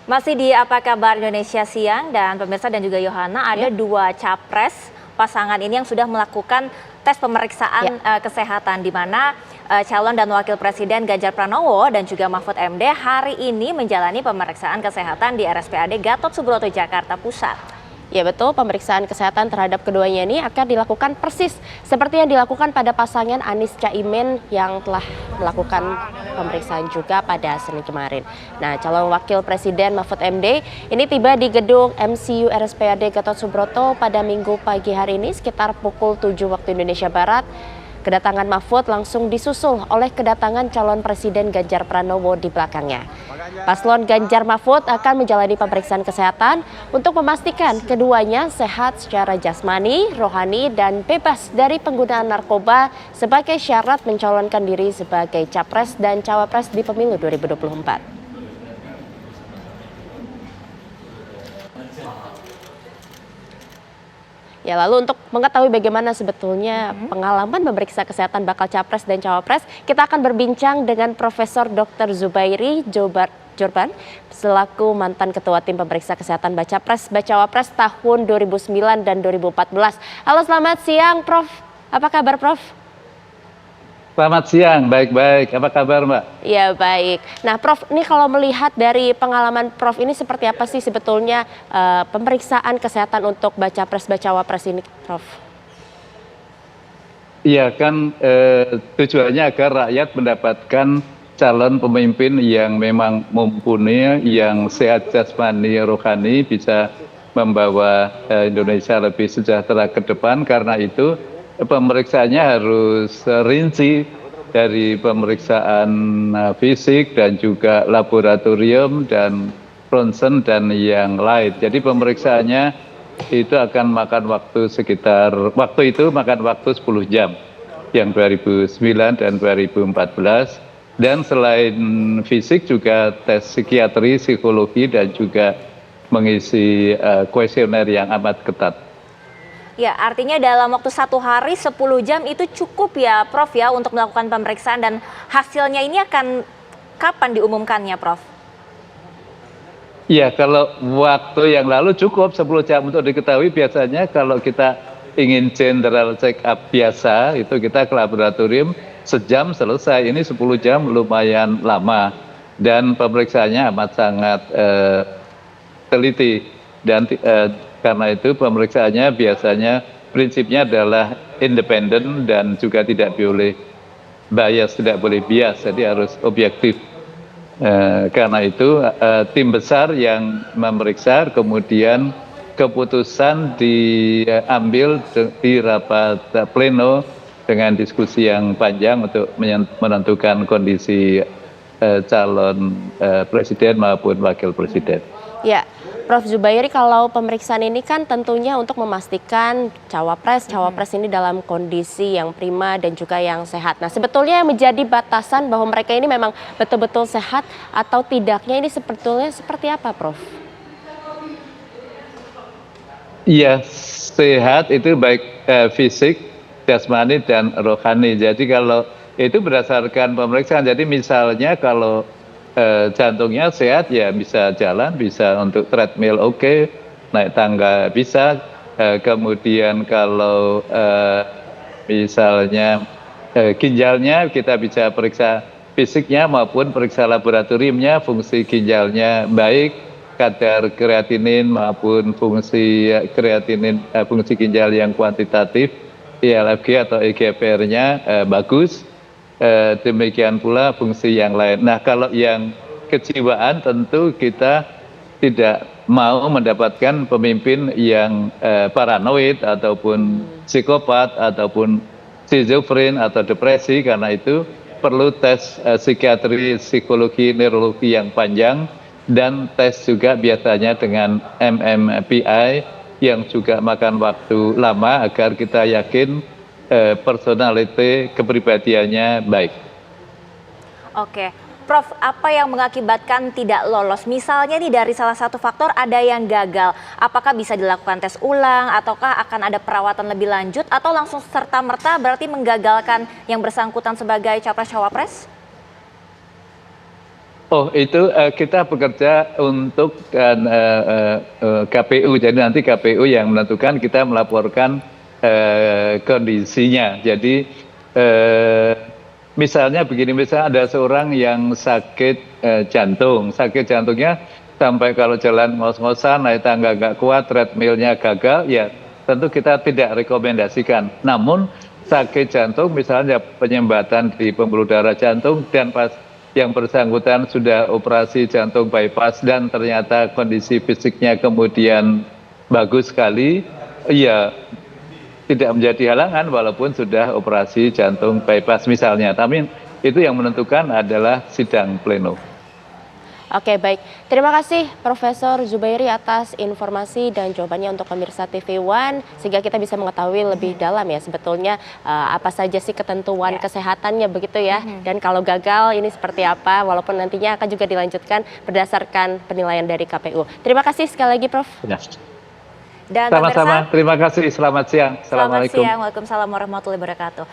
Masih di Apa Kabar Indonesia Siang, dan pemirsa dan juga Yohana, ada dua capres pasangan ini yang sudah melakukan tes pemeriksaan kesehatan, di mana calon dan wakil presiden Ganjar Pranowo dan juga Mahfud MD hari ini menjalani pemeriksaan kesehatan di RSPAD Gatot Subroto, Jakarta Pusat. Ya betul, pemeriksaan kesehatan terhadap keduanya ini akan dilakukan persis seperti yang dilakukan pada pasangan Anies Caimin yang telah melakukan pemeriksaan juga pada Senin kemarin. Nah, calon wakil presiden Mahfud MD ini tiba di gedung MCU RSPAD Gatot Subroto pada Minggu pagi hari ini sekitar pukul 7 waktu Indonesia Barat. Kedatangan Mahfud langsung disusul oleh kedatangan calon presiden Ganjar Pranowo di belakangnya. Paslon Ganjar Mahfud akan menjalani pemeriksaan kesehatan untuk memastikan keduanya sehat secara jasmani, rohani, dan bebas dari penggunaan narkoba sebagai syarat mencalonkan diri sebagai capres dan cawapres di pemilu 2024. Ya, lalu untuk mengetahui bagaimana sebetulnya pengalaman memeriksa kesehatan bakal capres dan cawapres, kita akan berbincang dengan Profesor Dr. Zubairi Jorban selaku mantan ketua tim pemeriksa kesehatan baca cawapres tahun 2009 dan 2014. Halo, selamat siang Prof. Apa kabar Prof? Selamat siang, baik-baik. Apa kabar, Mbak? Ya, baik. Nah, Prof, ini kalau melihat dari pengalaman Prof ini seperti apa sih sebetulnya pemeriksaan kesehatan untuk baca cawapres ini, Prof? Iya, kan tujuannya agar rakyat mendapatkan calon pemimpin yang memang mumpuni, yang sehat jasmani, rohani, bisa membawa Indonesia lebih sejahtera ke depan. Karena itu pemeriksaannya harus rinci, dari pemeriksaan fisik dan juga laboratorium dan ronsen dan yang lain. Jadi pemeriksaannya itu akan makan waktu makan waktu 10 jam, yang 2009 dan 2014. Dan selain fisik juga tes psikiatri, psikologi, dan juga mengisi kuesioner yang amat ketat. Ya, artinya dalam waktu 1 hari 10 jam itu cukup ya Prof ya untuk melakukan pemeriksaan, dan hasilnya ini akan kapan diumumkannya Prof? Ya, kalau waktu yang lalu cukup 10 jam untuk diketahui. Biasanya kalau kita ingin general check up biasa, itu kita ke laboratorium sejam selesai. Ini 10 jam lumayan lama, dan pemeriksaannya amat sangat teliti. Dan karena itu pemeriksaannya biasanya prinsipnya adalah independen dan juga tidak boleh bias, tidak boleh bias, jadi harus objektif. Karena itu tim besar yang memeriksa, kemudian keputusan diambil di rapat pleno dengan diskusi yang panjang untuk menentukan kondisi calon presiden maupun wakil presiden. Ya, Prof. Zubairi, kalau pemeriksaan ini kan tentunya untuk memastikan cawapres ini dalam kondisi yang prima dan juga yang sehat. Nah, sebetulnya yang menjadi batasan bahwa mereka ini memang betul-betul sehat atau tidaknya ini sebetulnya seperti apa, Prof? Iya, sehat itu baik fisik, jasmani, dan rohani. Jadi kalau itu berdasarkan pemeriksaan. Jadi misalnya kalau jantungnya sehat, ya bisa jalan, bisa untuk treadmill oke, naik tangga bisa. Kemudian kalau misalnya ginjalnya, kita bisa periksa fisiknya maupun periksa laboratoriumnya, fungsi ginjalnya baik, kadar kreatinin maupun fungsi kreatinin, fungsi ginjal yang kuantitatif, ILFG atau eGFR-nya bagus. Demikian pula fungsi yang lain. Nah, kalau yang kejiwaan tentu kita tidak mau mendapatkan pemimpin yang paranoid ataupun psikopat ataupun skizofren atau depresi. Karena itu perlu tes psikiatri, psikologi, neurologi yang panjang, dan tes juga biasanya dengan MMPI yang juga makan waktu lama agar kita yakin personality, kepribadiannya baik. Oke, Prof, apa yang mengakibatkan tidak lolos? Misalnya nih dari salah satu faktor ada yang gagal, apakah bisa dilakukan tes ulang ataukah akan ada perawatan lebih lanjut, atau langsung serta-merta berarti menggagalkan yang bersangkutan sebagai capres-cawapres? Oh, itu kita bekerja untuk KPU. Jadi nanti KPU yang menentukan, kita melaporkan kondisinya. Jadi misalnya begini, misalnya ada seorang yang sakit jantung. Sakit jantungnya sampai kalau jalan ngos-ngosan, naik tangga nggak kuat, treadmillnya gagal, ya tentu kita tidak rekomendasikan. Namun sakit jantung misalnya penyumbatan di pembuluh darah jantung dan pas yang bersangkutan sudah operasi jantung bypass dan ternyata kondisi fisiknya kemudian bagus sekali, ya tidak menjadi halangan walaupun sudah operasi jantung bypass misalnya. Tapi itu yang menentukan adalah sidang pleno. Oke, baik. Terima kasih Profesor Zubairi atas informasi dan jawabannya untuk pemirsa TV One, sehingga kita bisa mengetahui lebih dalam ya sebetulnya apa saja sih ketentuan kesehatannya begitu ya. Dan kalau gagal ini seperti apa, walaupun nantinya akan juga dilanjutkan berdasarkan penilaian dari KPU. Terima kasih sekali lagi Prof. Ya. Dan Sama-sama, pemirsa, terima kasih. Selamat siang. selamat Assalamualaikum. siang. Waalaikumsalam warahmatullahi wabarakatuh.